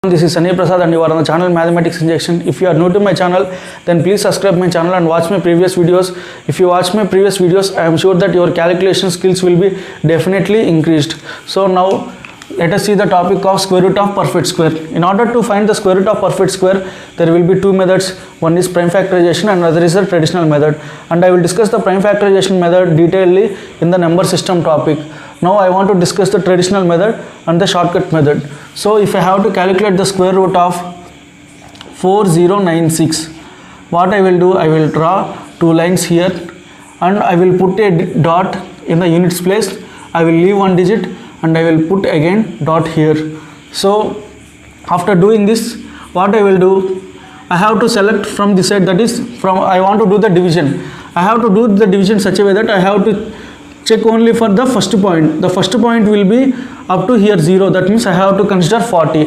This is Sunny Prasad and you are on the channel Mathematics Injection. If you are new to my channel, then please subscribe my channel and watch my previous videos. If you watch my previous videos, I am sure that your calculation skills will be definitely increased. So now let us see the topic of square root of perfect square. In order to find the square root of perfect square, there will be two methods. One is prime factorization and another is the traditional method. And I will discuss the prime factorization method detailedly in the number system topic. Now I want to discuss the traditional method and the shortcut method. So if I have to calculate the square root of 4096, what I will do, I will draw two lines here and I will put a dot in the units place. I will leave one digit and I will put again dot here. So after doing this, what I will do, I have to select from this side, that is from I want to do the division. I have to do the division such a way that I have to check only for the first point. The first point will be up to here 0, that means I have to consider 40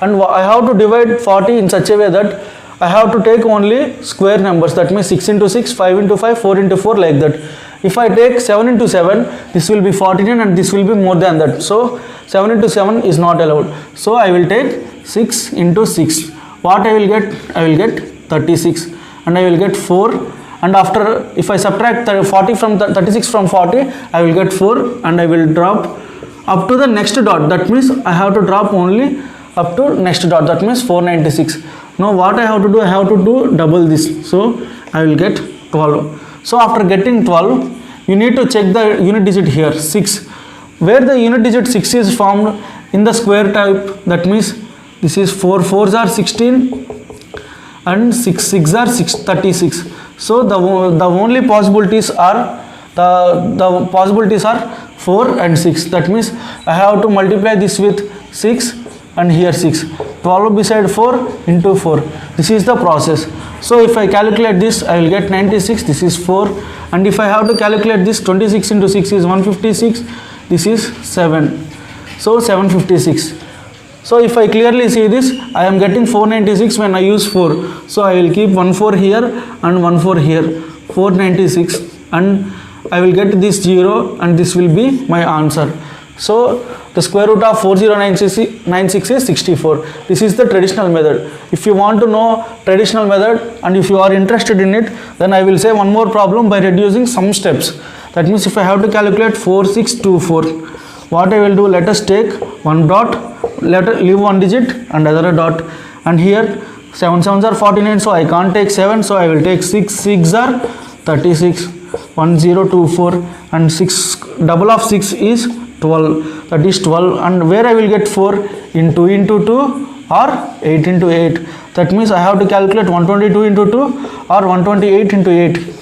and I have to divide 40 in such a way that I have to take only square numbers, that means 6 into 6, 5 into 5, 4 into 4, like that. If I take 7 into 7, this will be 49 and this will be more than that. So 7 into 7 is not allowed. So I will take 6 into 6. What I will get? I will get 36 and I will get 4. And after, if I subtract 40 from 36 from 40, I will get 4 and I will drop up to the next dot. That means I have to drop only up to next dot, that means 496. Now what I have to do, I have to do double this. So I will get 12. So after getting 12, you need to check the unit digit here, 6. Where the unit digit 6 is formed in the square type, that means this is 4 4s are 16 and 6 6 are 36. So the only possibilities are the possibilities are 4 and 6. That means I have to multiply this with 6 and here 6. 12 beside 4 into 4. This is the process. So if I calculate this, I will get 96. This is 4. And if I have to calculate this, 26 into 6 is 156. This is 7. So 756. So if I clearly see this, I am getting 496 when I use 4. So I will keep 1 4 here and 1 4 here. 496 and I will get this 0 and this will be my answer. So the square root of 4096 is 64. This is the traditional method. If you want to know traditional method and if you are interested in it, then I will say one more problem by reducing some steps. That means if I have to calculate 4624, what I will do, let us take one dot, leave one digit and other dot, and here 7 7s are 49, so I can't take 7, so I will take 6 6 are 36, 1024 and 6 double of 6 is 12, that is 12. And where I will get 4 in 2 into 2 or 8 into 8, that means I have to calculate 122 into 2 or 128 into 8.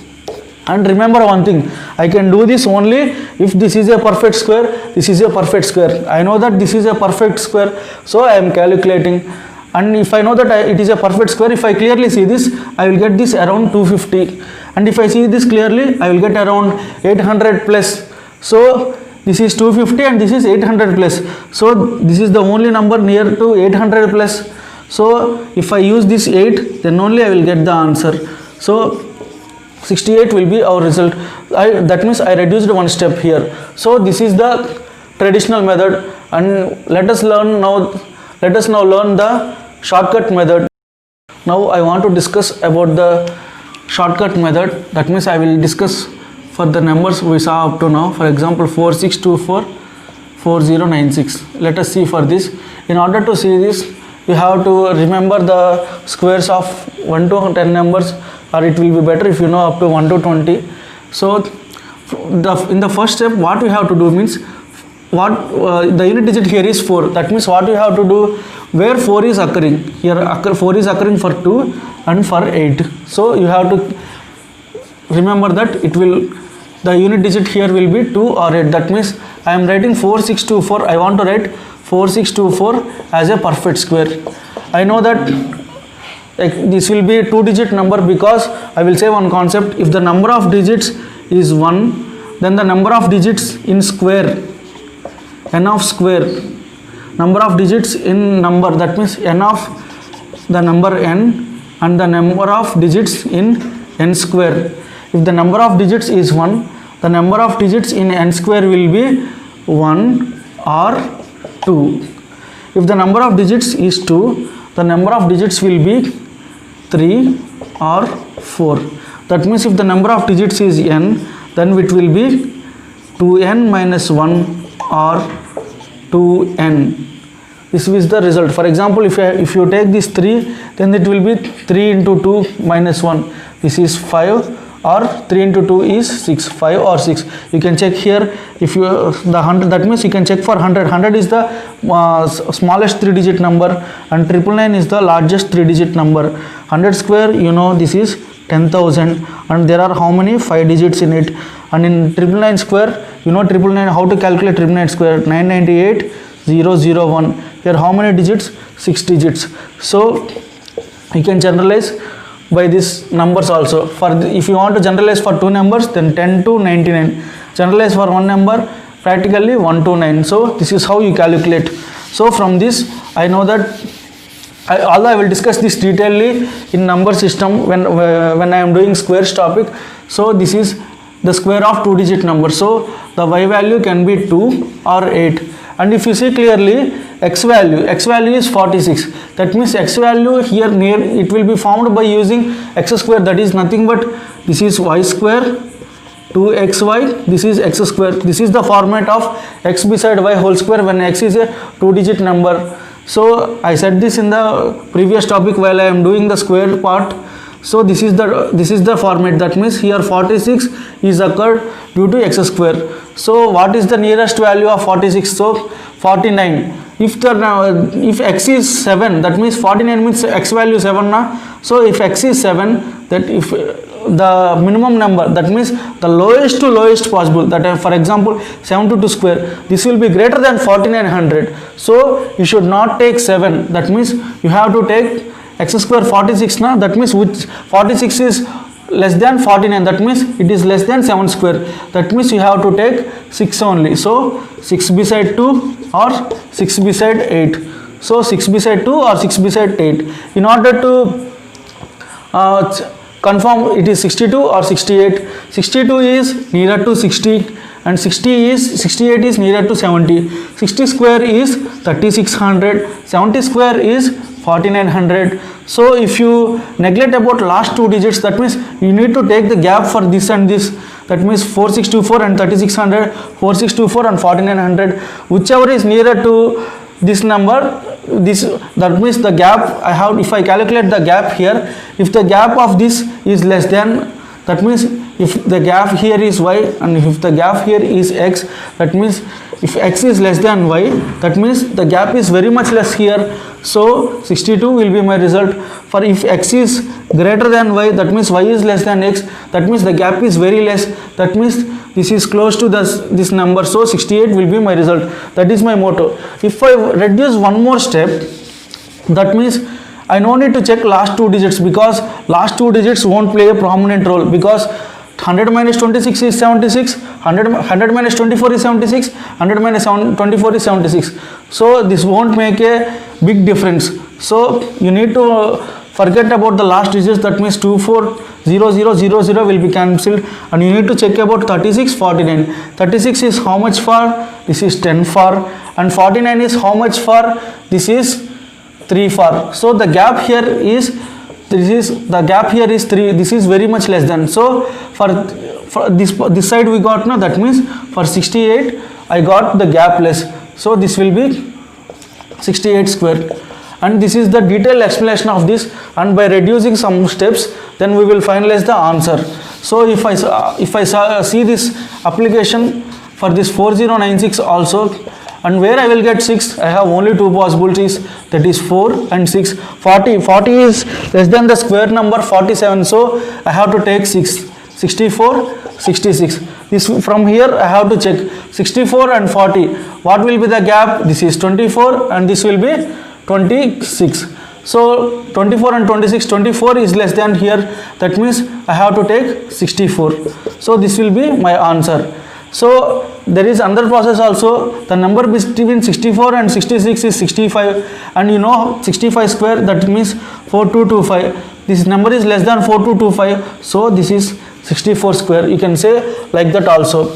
And remember one thing, I can do this only if this is a perfect square, this is a perfect square. I know that this is a perfect square, so I am calculating. And if I know that it is a perfect square, if I clearly see this, I will get this around 250. And if I see this clearly, I will get around 800 plus. So this is 250 and this is 800 plus. So this is the only number near to 800 plus. So if I use this 8, then only I will get the answer. So 68 will be our result. That means I reduced one step here. So this is the traditional method, and let us now learn the shortcut method. Now I want to discuss about the shortcut method. That means I will discuss for the numbers we saw up to now. For example, 4624, 4096. Let us see for this. In order to see this, you have to remember the squares of 1 to 10 numbers, or it will be better if you know up to 1 to 20. So in the first step, what we have to do means, the unit digit here is 4. That means what you have to do, where 4 is occurring, here 4 is occurring for 2 and for 8. So you have to remember that the unit digit here will be 2 or 8. That means I am writing 4624. I want to write 4624 as a perfect square. I know that this will be a 2-digit number, because I will say one concept. If the number of digits is 1, then the number of digits in square, n of square, number of digits in number, that means n of the number n and the number of digits in n square. If the number of digits is 1, the number of digits in n square will be 1 or 2. If the number of digits is 2, the number of digits will be 3 or 4. That means if the number of digits is n, then it will be 2n minus 1 or 2n. This is the result. For example, if you take this 3, then it will be 3 into 2 minus 1. This is 5, or 3 into 2 is 6, 5 or 6. You can check here. If you the 100, that means you can check for 100. 100 is the smallest 3-digit number, and 999 is the largest 3-digit number. 100 square, you know, this is 10,000, and there are how many 5 digits in it. And in 999 square, you know 999, how to calculate 999 square? 998,001. Here how many digits? 6 digits. So you can generalize by these numbers also. If you want to generalize for 2 numbers, then 10 to 99. Generalize for 1 number, practically 1 to 9. So this is how you calculate. So from this I know that although I will discuss this detailedly in number system when I am doing squares topic. So this is the square of 2-digit number. So the y value can be 2 or 8. And if you see clearly, x value is 46. That means x value here near it will be found by using x square, that is nothing but this is y square 2xy, this is x square. This is the format of x beside y whole square when x is a 2-digit number. So I said this in the previous topic while I am doing the square part. So this is the format. That means here 46 is occurred due to x square. So what is the nearest value of 46? So 49. If x is 7, that means 49 means x value 7 na. So if x is 7, that if the minimum number, that means the lowest to lowest possible, that for example 72 square, this will be greater than 4900. So you should not take 7. That means you have to take x square 46 na. That means which 46 is less than 49, that means it is less than 7 square. That means you have to take 6 only. So 6 beside 2 or 6 beside 8. So 6 beside 2 or 6 beside 8. In order to confirm it is 62 or 68. 62 is nearer to 60 and 68 is nearer to 70. 60 square is 3600. 70 square is 4900. So if you neglect about last 2 digits, that means you need to take the gap for this and this. That means 4624 and 3600, 4624 and 4900. Whichever is nearer to this number, that means the gap I have. If I calculate the gap here, if the gap of this is less than, that means if the gap here is y and if the gap here is x, that means if x is less than y, that means the gap is very much less here. So 62 will be my result. For if x is greater than y, that means y is less than x, that means the gap is very less, that means this is close to this number. So 68 will be my result. That is my motto. If I reduce one more step, that means I no need to check last 2 digits, because last 2 digits won't play a prominent role, because 100 minus 26 is 76, 100 minus 24 is 76, 100 minus 24 is 76. So this won't make a big difference. So you need to forget about the last digits, that means 240000 will be cancelled, and you need to check about 36, 49. 36 is how much for? This is 10 for, and 49 is how much for? This is 3 for. So the gap here is the gap here is 3. This is very much less than. So for this side we got now, that means for 68 I got the gap less. So this will be 68 square. And this is the detailed explanation of this, and by reducing some steps, then we will finalize the answer. So if I see this application for this 4096 also, and where I will get 6, I have only 2 possibilities, that is 4 and 6. 40 is less than the square number 47, so I have to take 6. 64, 66. This from here I have to check 64 and 40. What will be the gap? This is 24 and this will be 26. So 24 and 26, 24 is less than here, that means I have to take 64. So this will be my answer. So there is another process also. The number between 64 and 66 is 65, and you know 65 square, that means 4225. This number is less than 4225, so this is 64 square. You can say like that also.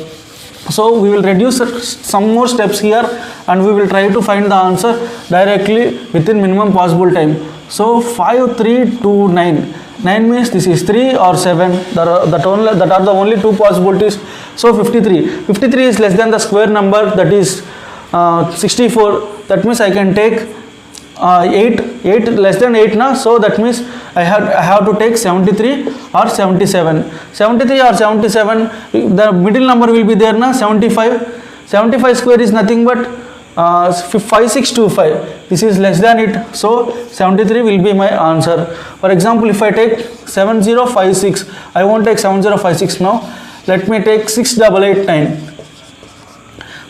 So we will reduce some more steps here and we will try to find the answer directly within minimum possible time. So 5, 3, 2, 9. 9 means this is 3 or 7. That are the only two possibilities. So 53. 53 is less than the square number, that is 64. That means I can take 8 less than 8 na, so that means I have to take 73 or 77. 73 or 77, the middle number will be there na, 75. 75 square is nothing but 5625. This is less than it, so 73 will be my answer. For example, if I take 7056, I won't take 7056 now. Let me take 6889.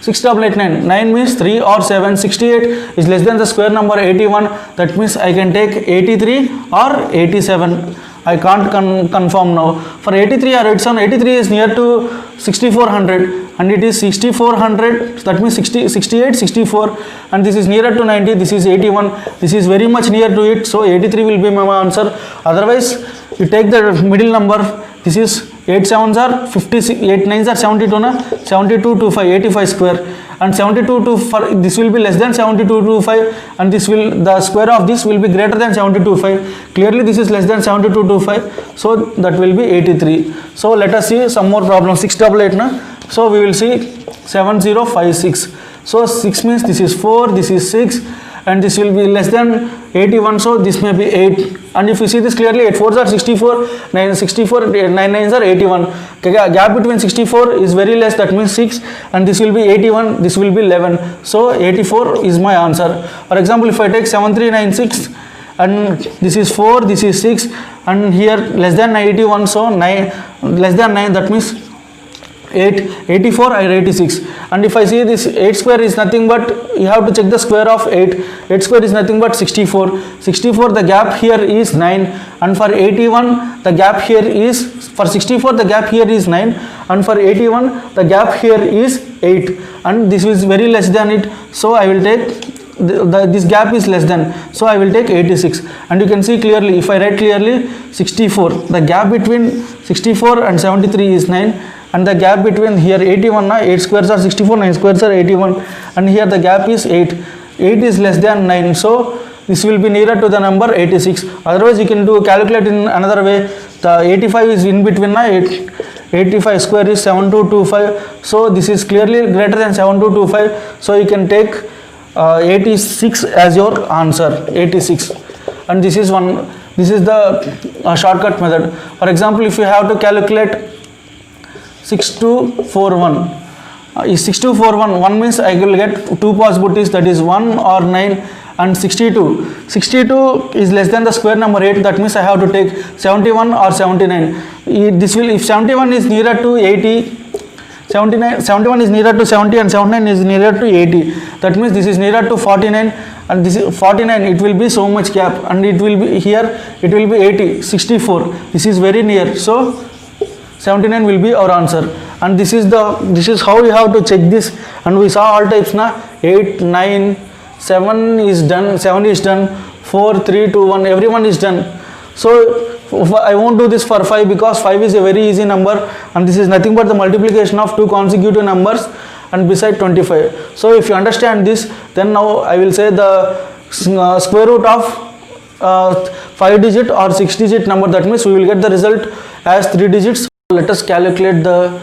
6889. 9 means 3 or 7. 68 is less than the square number 81. That means I can take 83 or 87. I can't confirm now. For 83 or 87, 83 is near to 6400 and it is 6400. That means 68, 64, and this is nearer to 90. This is 81. This is very much near to it. So 83 will be my answer. Otherwise, you take the middle number. This is 8 sevens are 56, 8 nines are 72 na, 72 to 5, 85 square, and 72 to 5, this will be less than 72 to 5, and this will, the square of this will be greater than 72 to 5. Clearly this is less than 72 to 5, so that will be 83. So let us see some more problems. 688 na, so we will see 7056. So 6 means this is 4, this is 6, and this will be less than 81, so this may be 8. And if you see this clearly, 8 4s are 64, 9 64, 9 9s are 81. Gap between 64 is very less, that means 6, and this will be 81, this will be 11. So 84 is my answer. For example, if I take 7396 and this is 4, this is 6, and here less than 81, so 9 less than 9, that means 8, 84 or 86. And if I see this 8 square is nothing but, you have to check the square of 8. 8 square is nothing but 64. 64, the gap here is 9, and for 81 the gap here is, for 64 the gap here is 9, and for 81 the gap here is 8, and this is very less than it, so I will take this gap is less than, so I will take 86. And you can see clearly, if I write clearly 64, the gap between 64 and 73 is 9, and the gap between here 81 na, 8 squares are 64, 9 squares are 81, and here the gap is 8. 8 is less than 9, so this will be nearer to the number 86. Otherwise you can do calculate in another way. The 85 is in between na, 85 square is 7225, so this is clearly greater than 7225, so you can take 86 as your answer. 86. And this is the shortcut method. For example, if you have to calculate 6241, is 6241, 1 means I will get two possibilities, that is 1 or 9, and 62. 62 is less than the square number 8, that means I have to take 71 or 79. This will, if 71 is nearer to 80, 71 is nearer to 70 and 79 is nearer to 80, that means this is nearer to 49, and this is 49, it will be so much gap, and it will be here, it will be 80, 64, this is very near, so 79 will be our answer. And this is how you have to check this, and we saw all types na, 8, 9, 7 is done, 4, 3, 2, 1, everyone is done. So I won't do this for 5 because 5 is a very easy number, and this is nothing but the multiplication of two consecutive numbers and beside 25. So if you understand this, then now I will say the square root of 5 digit or 6 digit number, that means we will get the result as 3 digits. Let us calculate the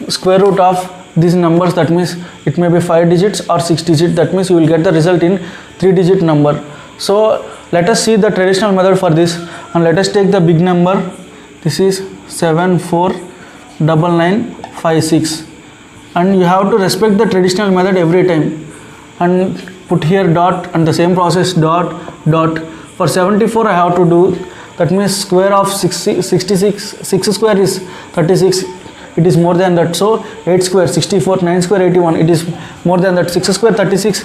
square root of these numbers, that means it may be 5 digits or 6 digits, that means you will get the result in 3 digit number. So let us see the traditional method for this, and let us take the big number. This is 749956, and you have to respect the traditional method every time and put here dot, and the same process dot. For 74 I have to do, that means square of 66, 6 square is 36, it is more than that, so 8 square 64, 9 square 81, it is more than that, 6 square 36,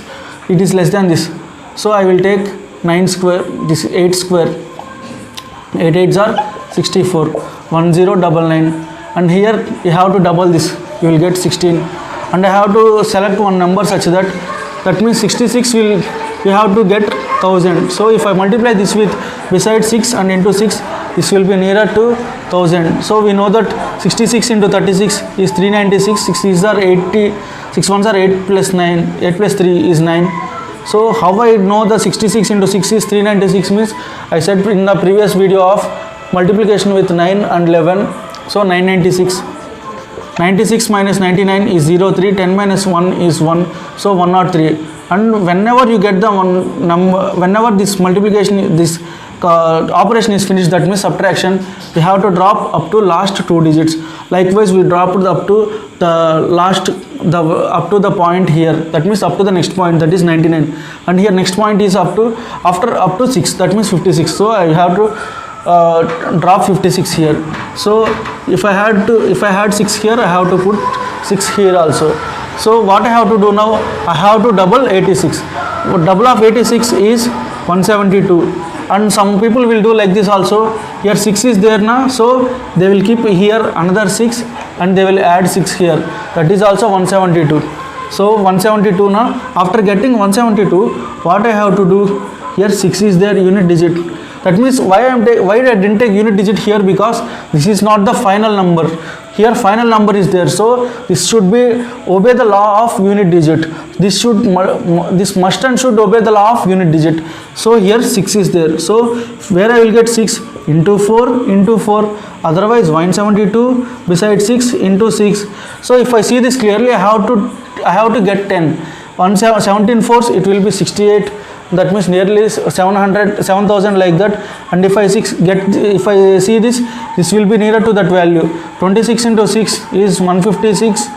it is less than this, so I will take 9 square, this is 8 square, 8 8s are 64, 1099, and here you have to double this, you will get 16, and I have to select one number such that means 66 will, you have to get 1000. So if I multiply this with beside 6 and into 6, this will be nearer to 1000. So we know that 66 into 36 is 396. 6 are 80. 6 ones are 8 plus 9. 8 plus 3 is 9. So how I know the 66 into 6 is 396 means I said in the previous video of multiplication with 9 and 11. So 996. 96 minus 99 is 03. 10 minus 1 is 1. So 103. And whenever you get the one number, whenever this multiplication, this operation is finished, that means subtraction, we have to drop up to last 2 digits. Likewise, we dropped up to the last, up to the point here, that means up to the next point, that is 99, and here next point is up to, after up to 6, that means 56. So I have to drop 56 here. So if I had 6 here, I have to put 6 here also. So what I have to do now, I have to double 86. Double of 86 is 172. And some people will do like this also. Here 6 is there now, so they will keep here another 6 and they will add 6 here. That is also 172. So 172 now. After getting 172, what I have to do? Here 6 is there, unit digit. That means why I didn't take unit digit here, because this is not the final number. Here final number is there, so this should be obey the law of unit digit. This must and should obey the law of unit digit. So here 6 is there. So where I will get 6 into 4 into 4. Otherwise 172 besides 6 into 6. So if I see this clearly, I have to get 10. 17 fours, it will be 68. That means nearly 7,000 like that. And if I see this will be nearer to that value. 26 into 6 is 156.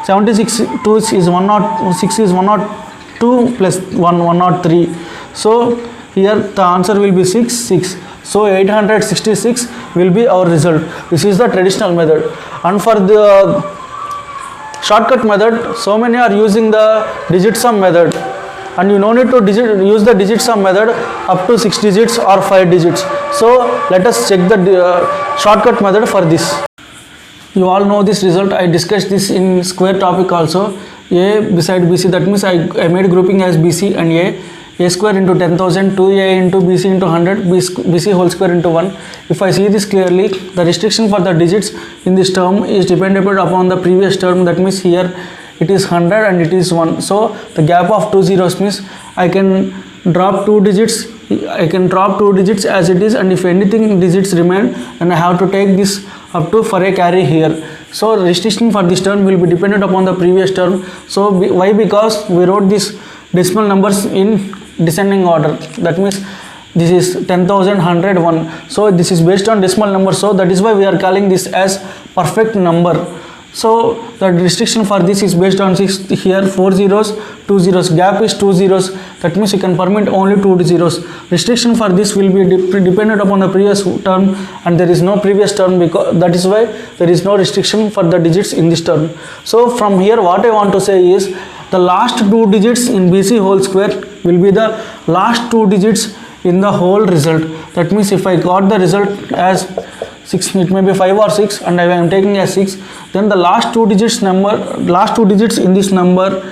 76 2 is 106 is 102 plus 103. So here the answer will be 6. So 866 will be our result. This is the traditional method. And for the shortcut method, so many are using the digit sum method. And you no need to use the digit sum method up to 6 digits or 5 digits. So let us check the shortcut method for this. You all know this result. I discussed this in square topic also. A beside BC, that means I made grouping as BC and A square into 10,000, 2A into BC into 100, BC whole square into 1. If I see this clearly, the restriction for the digits in this term is dependent upon the previous term. That means here it is 100 and it is 1. So the gap of 2 zeros means I can drop 2 digits. I can drop 2 digits as it is, and if anything digits remain, then I have to take this up to for a carry here. So restriction for this term will be dependent upon the previous term. So why? Because we wrote these decimal numbers in descending order. That means this is 10,000, 100, 1. So this is based on decimal number. So that is why we are calling this as perfect number. So the restriction for this is based on 6. Here 4 zeros, 2 zeros, gap is 2 zeros. That means you can permit only 2 zeros. Restriction for this will be dependent upon the previous term, and there is no previous term, because that is why there is no restriction for the digits in this term. So from here what I want to say is the last 2 digits in BC whole square will be the last 2 digits in the whole result. That means if I got the result as 6, it may be 5 or 6, and I am taking as 6, then the last 2 digits in this number,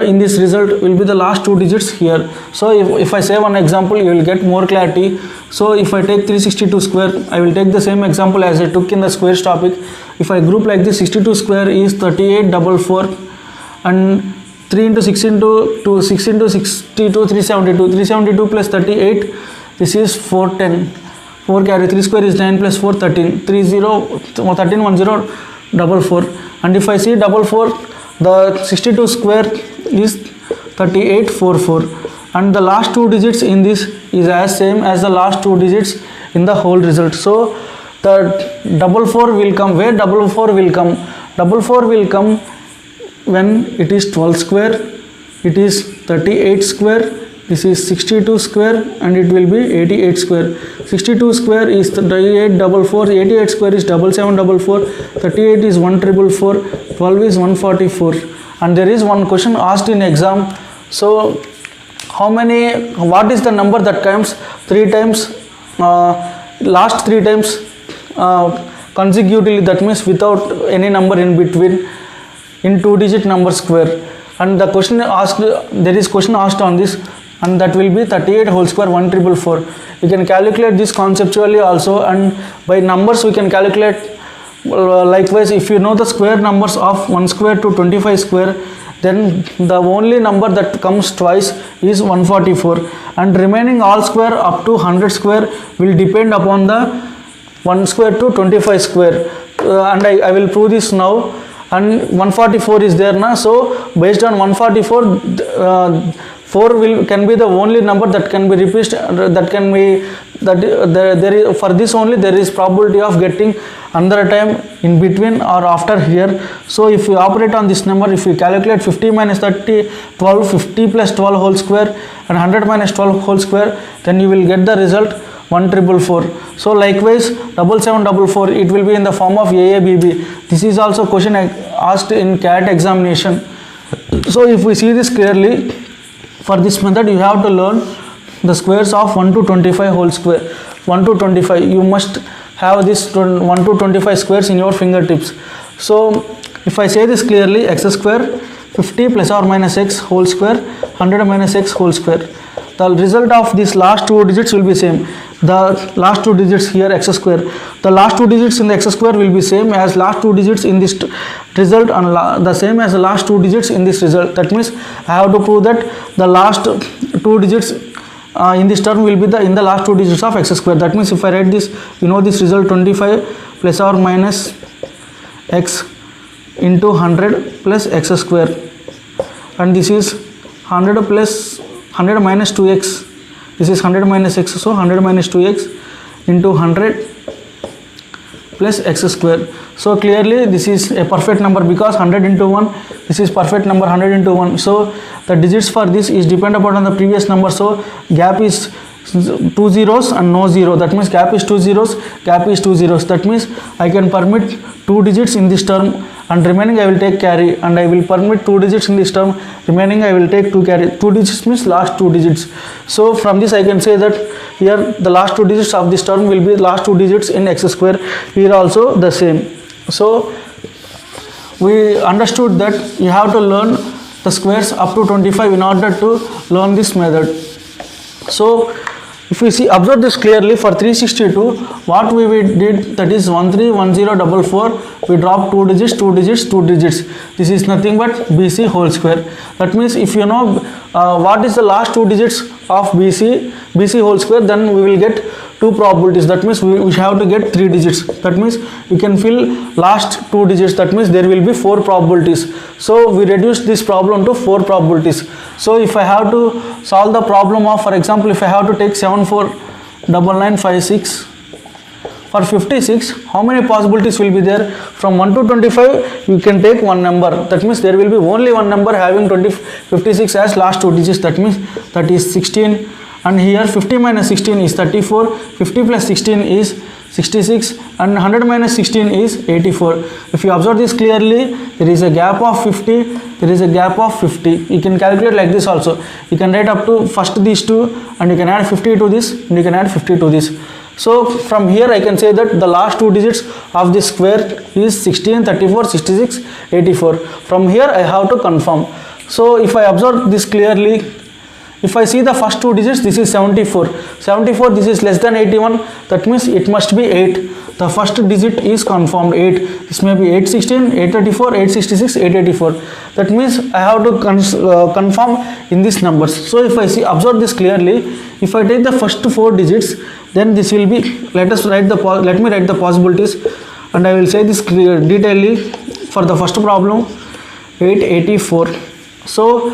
in this result will be the last 2 digits here. So if I say one example, you will get more clarity. So if I take 362 square, I will take the same example as I took in the squares topic. If I group like this, 62 square is 3844, and 3 into 6 into 6 into 62, 372. 372 plus 38, this is 410. 4 carry 3 square is 9 plus 4 13. 13 44. And if I see 44, the 62 square is 3844, and the last 2 digits in this is as same as the last 2 digits in the whole result. So the 44 will come. Where 44 will come? 44 will come when it is 12 square, it is 38 square, this is 62 square, and it will be 88 square. 62 square is 3844, 88 square is 7744, 38 is 1444, 12 is 144. And there is one question asked in exam. So what is the number that comes 3 times, last 3 times consecutively, that means without any number in between, in 2-digit number square? And the question asked, there is question asked on this, and that will be 38 whole square 1444. You can calculate this conceptually also, and by numbers we can calculate. Likewise, if you know the square numbers of 1 square to 25 square, then the only number that comes twice is 144, and remaining all square up to 100 square will depend upon the 1 square to 25 square, and I will prove this now. And 144 is there now, so based on 144, 4 can be the only number that can be repeated, that can be that there is, for this only there is probability of getting another time in between or after here. So if you operate on this number, if you calculate 50 minus 30, 12, 50 plus 12 whole square and 100 minus 12 whole square, then you will get the result 1444. So likewise 7744, it will be in the form of AABB. This is also question asked in CAT examination. So if we see this clearly, for this method you have to learn the squares of 1 to 25 whole square. 1 to 25, you must have this 1 to 25 squares in your fingertips. So if I say this clearly, x square 50 plus or minus x whole square 100 minus x whole square. The result of these last two digits will be same. The last two digits here x square. The last two digits in the x square will be same as last two digits in this result, and the same as the last two digits in this result. That means I have to prove that the last two digits in this term will be in the last two digits of x square. That means if I write this, you know this result 25 plus or minus x into 100 plus x square, and this is 100 plus 100 minus 2x, this is 100 minus x, so 100 minus 2x into 100 plus x square. So clearly this is a perfect number, because 100 into 1, this is perfect number 100 into 1. So the digits for this is depend upon the previous number, so gap is 2 zeros and no zero. That means gap is 2 zeros, gap is 2 zeros. That means I can permit 2 digits in this term, and remaining I will take carry, and I will permit 2 digits in this term, remaining I will take 2 carry. 2 digits means last 2 digits. So from this I can say that here the last 2 digits of this term will be last 2 digits in x square. Here also the same. So we understood that you have to learn the squares up to 25 in order to learn this method. So if we see, observe this clearly, for 362, what we did, that is 131044, we dropped 2 digits, 2 digits, 2 digits. This is nothing but BC whole square. That means if you know what is the last 2 digits of BC whole square, then we will get 2 probabilities. That means we have to get 3 digits. That means you can fill last 2 digits. That means there will be 4 probabilities. So we reduced this problem to 4 probabilities. So if I have to solve the problem of, for example, if I have to take 749956 for 56, how many possibilities will be there? From 1 to 25 you can take one number. That means there will be only one number having 56 as last 2 digits. That means that is 16, and here 50 minus 16 is 34, 50 plus 16 is 66, and 100 minus 16 is 84. If you observe this clearly, there is a gap of 50, there is a gap of 50. You can calculate like this also. You can write up to first these two, and you can add 50 to this, and you can add 50 to this. So from here I can say that the last 2 digits of this square is 16, 34, 66, 84. From here I have to confirm. So if I observe this clearly, if I see the first 2 digits, this is 74. 74, this is less than 81. That means it must be 8. The first digit is confirmed 8. This may be 816, 834, 866, 884. That means I have to confirm in these numbers. So if I see, observe this clearly, if I take the first 4 digits, then this will be, let me write the possibilities, and I will say this detailedly. For the first problem, 884. So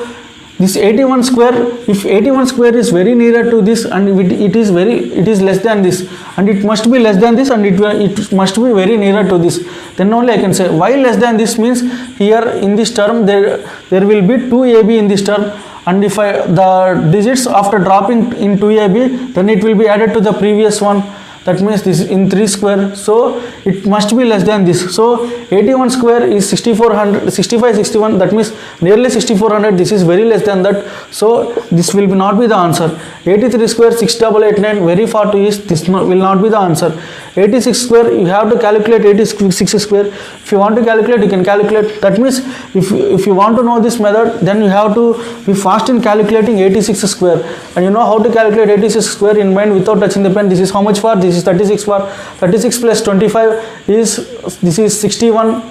this 81 square, if 81 square is very nearer to this, and it is less than this, and it must be less than this, and it must be very nearer to this, then only I can say. Why less than this means, here in this term there will be 2ab in this term, and if the digits after dropping in 2ab, then it will be added to the previous one. that means this is in 3 square, so it must be less than this. So 81 square is 6400, 6561, that means nearly 6400. This is very less than that, so this will not be the answer. 83 square 6889, very far to east, this will not be the answer. 86 square, you have to calculate 86 square. If you want to calculate, you can calculate. That means if you want to know this method, then you have to be fast in calculating 86 square, and you know how to calculate 86 square in mind without touching the pen. This is how much far? This is 36 far. 36 plus 25 is, this is 61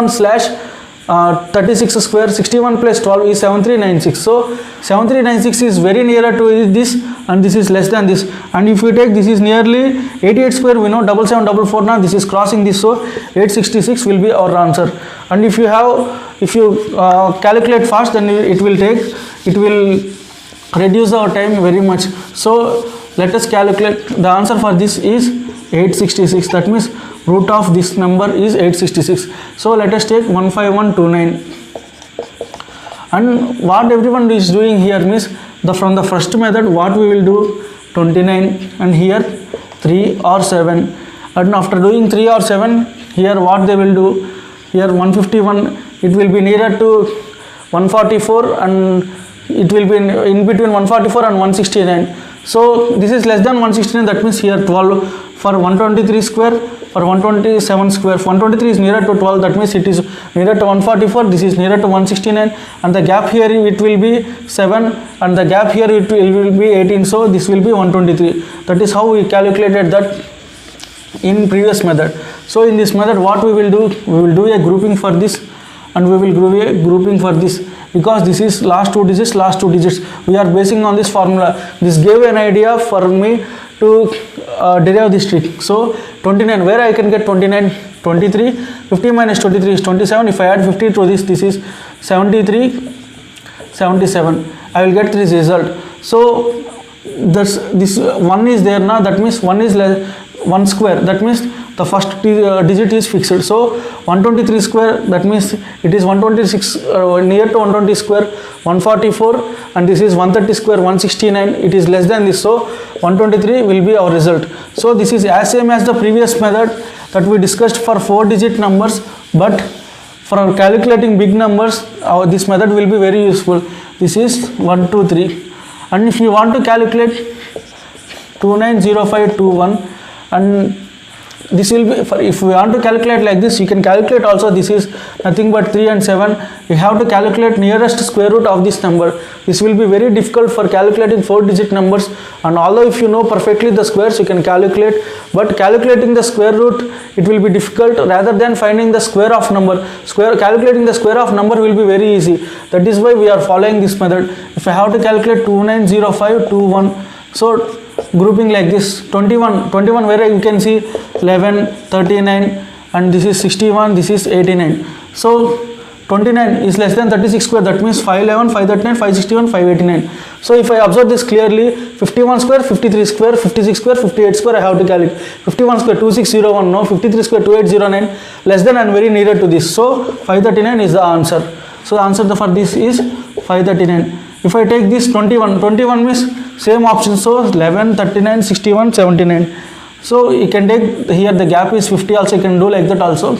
slash 36 square. 61 plus 12 is 7396. So 7396 is very nearer to this, and this is less than this. And if you take, this is nearly 88 square, we know 7744 now, this is crossing this, so 866 will be our answer. And if you calculate fast, then it will reduce our time very much. So let us calculate. The answer for this is 866. That means root of this number is 866. So let us take 15129. And what everyone is doing here means, from the first method what we will do, 29, and here 3 or 7. And after doing 3 or 7, here what they will do, here 151, it will be nearer to 144, and it will be in between 144 and 169. So this is less than 169, that means here 12 for 123 square, for 127 square. 123 is nearer to 12, that means it is nearer to 144, this is nearer to 169, and the gap here it will be 7, and the gap here it will be 18, so this will be 123. That is how we calculated that in previous method. So in this method what we will do, we will do a grouping for this, and we will do a grouping for this, because this is last two digits. We are basing on this formula. This gave an idea for me to derive this trick. So 29, where I can get 29? 23, 50 minus 23 is 27. If I add 50 to this, this is 73, 77. I will get this result. So this 1 is there now, that means 1 is 1 square, that means the first digit is fixed. So 123 square, that means it is 126, near to 120 square, 144, and this is 130 square, 169, it is less than this, so 123 will be our result. So this is as same as the previous method that we discussed for 4-digit numbers, but for calculating big numbers, this method will be very useful. This is 1, 2, 3, and if you want to calculate 290521, and this will be, if we want to calculate like this, you can calculate also. This is nothing but 3 and 7. You have to calculate nearest square root of this number. This will be very difficult for calculating 4-digit numbers, and although if you know perfectly the squares, you can calculate, but calculating the square root, it will be difficult rather than finding the square of number. Calculating the square of number will be very easy. That is why we are following this method. If I have to calculate 290521, so grouping like this, 21 where you can see 11, 39, and this is 61, this is 89. So 29 is less than 36 square, that means 511, 539, 561, 589. So if I observe this clearly, 51 square, 53 square, 56 square, 58 square, I have to calculate. 51 square 2601, no, 53 square 2809, less than and very nearer to this, so 539 is the answer. So the answer for this is 539. If I take this 21 means same option, so 11, 39, 61, 79. So you can take here, the gap is 50 also, you can do like that also.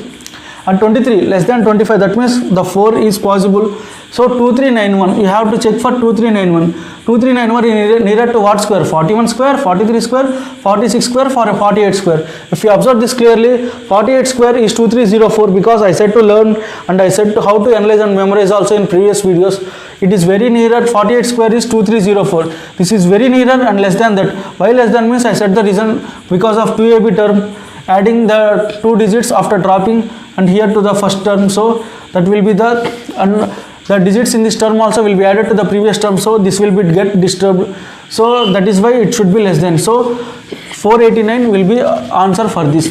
And 23 less than 25, that means the 4 is possible. So 2391, you have to check for 2391. 2391 is nearer to what square? 41 square, 43 square, 46 square, 48 square. If you observe this clearly, 48 square is 2304, because I said to learn and I said to how to analyze and memorize also in previous videos. It is very nearer. 48 square is 2304. This is very nearer and less than that. Why less than means I said the reason, because of 2ab term, adding the 2 digits after dropping and here to the first term, so that will be the, and the digits in this term also will be added to the previous term, so this will be get disturbed. So that is why it should be less than. So 489 will be answer for this.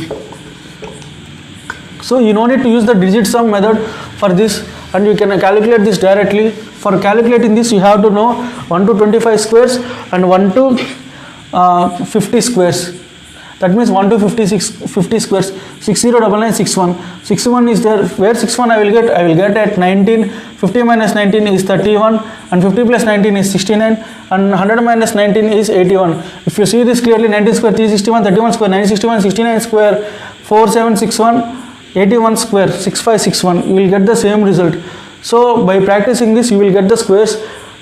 So you no need to use the digit sum method for this, and you can calculate this directly. For calculating this, you have to know 1 to 25 squares and 1 to 50 squares. That means 1 to 50 squares. 609961. 61 is there. Where 61 I will get? I will get at 19. 50 minus 19 is 31, and 50 plus 19 is 69, and 100 minus 19 is 81. If you see this clearly, 19 square 361, 31 square 961, 69 square 4761, 81 square 6561. You will get the same result. So by practicing this, you will get the squares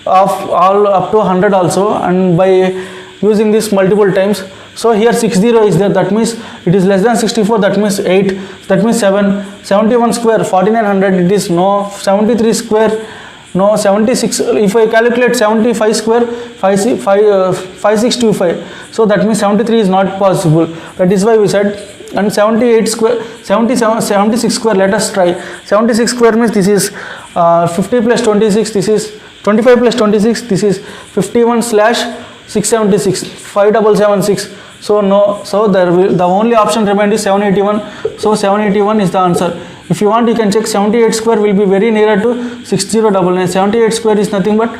of all up to 100 also, and by using this multiple times. So here 60 is there, that means it is less than 64, that means 8, that means 7. 71 square 4900, it is no. 73 square no. 76, if I calculate 75 square 5625, so that means 73 is not possible. That is why we said. And 78 square 76 square, let us try. 76 square means this is 50 plus 26, this is 25 plus 26, this is 51 slash 676, 5776. So no, so there will, the only option remained is 781. So 781 is the answer. If you want, you can check. 78 square will be very nearer to 6099. 78 square is nothing but,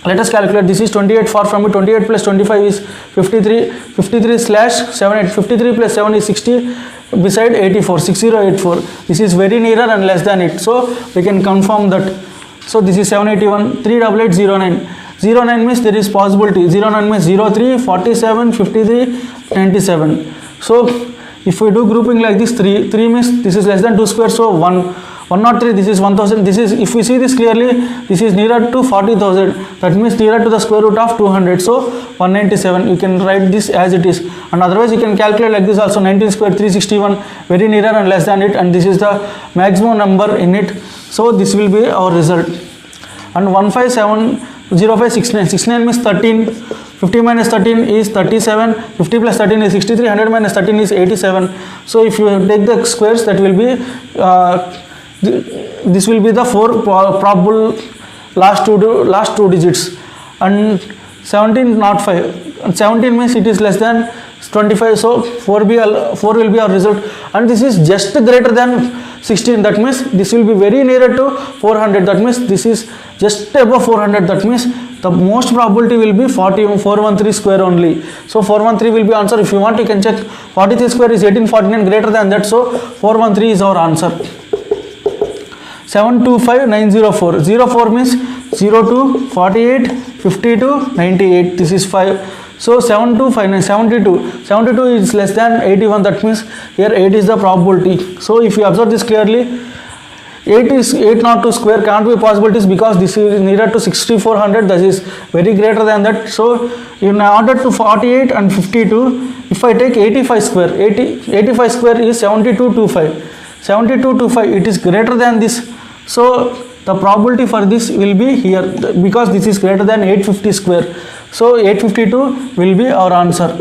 let us calculate. This is 28 far from it. 28 plus 25 is 53. 53 slash 78. 53 plus 7 is 60. Beside 84, 6084. This is very nearer and less than it. So we can confirm that. So this is 781. 38809. 09 means there is possibility. 09 means 03, 47, 53, 97. So if we do grouping like this, 3 means this is less than 2 square. So 103, this is 1000. This is, if we see this clearly, this is nearer to 40,000. That means nearer to the square root of 200. So 197. You can write this as it is. And otherwise you can calculate like this also. 19 square 361, very nearer and less than it. And this is the maximum number in it. So this will be our result. And 1570569. 69 means 13. 50 minus 13 is 37. 50 plus 13 is 63. 100 minus 13 is 87. So if you take the squares, that will be this will be the 4 probable last two digits. And 17 not 5. And 17 means it is less than 25. So 4 will be our result. And this is just greater than 16. That means this will be very nearer to 400. That means this is just above 400. That means the most probability will be 413 square only. So 413 will be answer. If you want, you can check. 43 square is 1849, greater than that. So 413 is our answer. 725904. 04 means 02, 48, 52, 98. This is 5. So 7259, 72 is less than 81. That means here 8 is the probability. So if you observe this clearly, 802 square can't be possibilities, because this is nearer to 6400. That is very greater than that. So in order to 48 and 52, if I take 85 square, 85 square is 7225. 7225, it is greater than this. So the probability for this will be here, because this is greater than 850 square. So 852 will be our answer,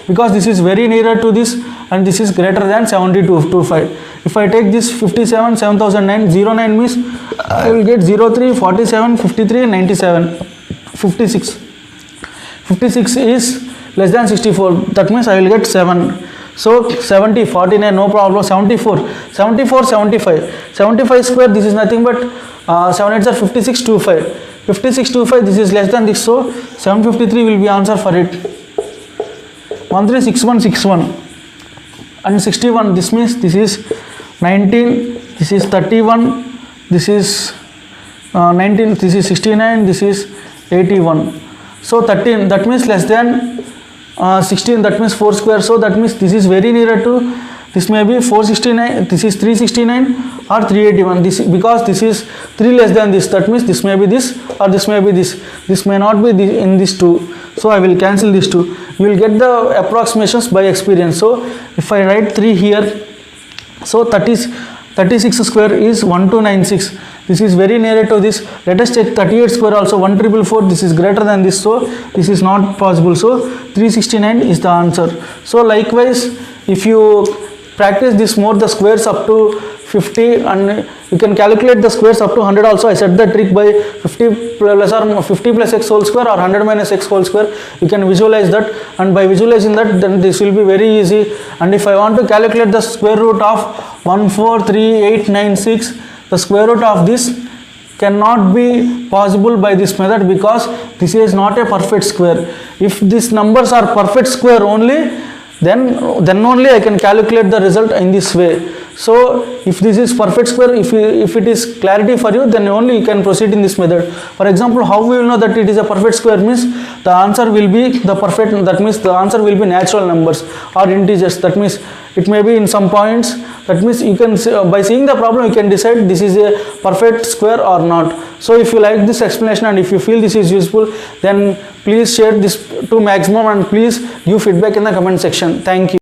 because this is very nearer to this, and this is greater than 7225. If I take this 57, 7009, 09 means I will get 03, 47, 53, 97, 56. 56 is less than 64. That means I will get 7. So 70, 49, no problem. 74, 75. 75 square, this is nothing but 7 8s are 5625. 5625, this is less than this. So 753 will be answer for it. 136161. And 61, this means this is 19, this is 31, this is 19, this is 69, this is 81. So 13, that means less than 16, that means 4 square. So that means this is very nearer to, this may be 469, this is 369 or 381. This, because this is 3 less than this, that means this may be this or this may be this. This may not be in this 2. So I will cancel this 2. You will get the approximations by experience. So if I write 3 here, so 36 square is 1296. This is very near to this. Let us check 38 square also, 1444. This is greater than this, so this is not possible. So 369 is the answer. So likewise, if you practice this more, the squares up to 50, and you can calculate the squares up to 100 also. I said the trick by 50 plus or 50 plus x whole square or 100 minus x whole square. You can visualize that, and by visualizing that, then this will be very easy. And if I want to calculate the square root of 143896, the square root of this cannot be possible by this method, because this is not a perfect square. If these numbers are perfect square only, then only I can calculate the result in this way. So if this is perfect square, if it is clarity for you, then only you can proceed in this method. For example, how we will know that it is a perfect square means the answer will be the perfect, that means the answer will be natural numbers or integers, that means it may be in some points, that means you can by seeing the problem you can decide this is a perfect square or not. So if you like this explanation and if you feel this is useful, then please share this to maximum and please give feedback in the comment section. Thank you.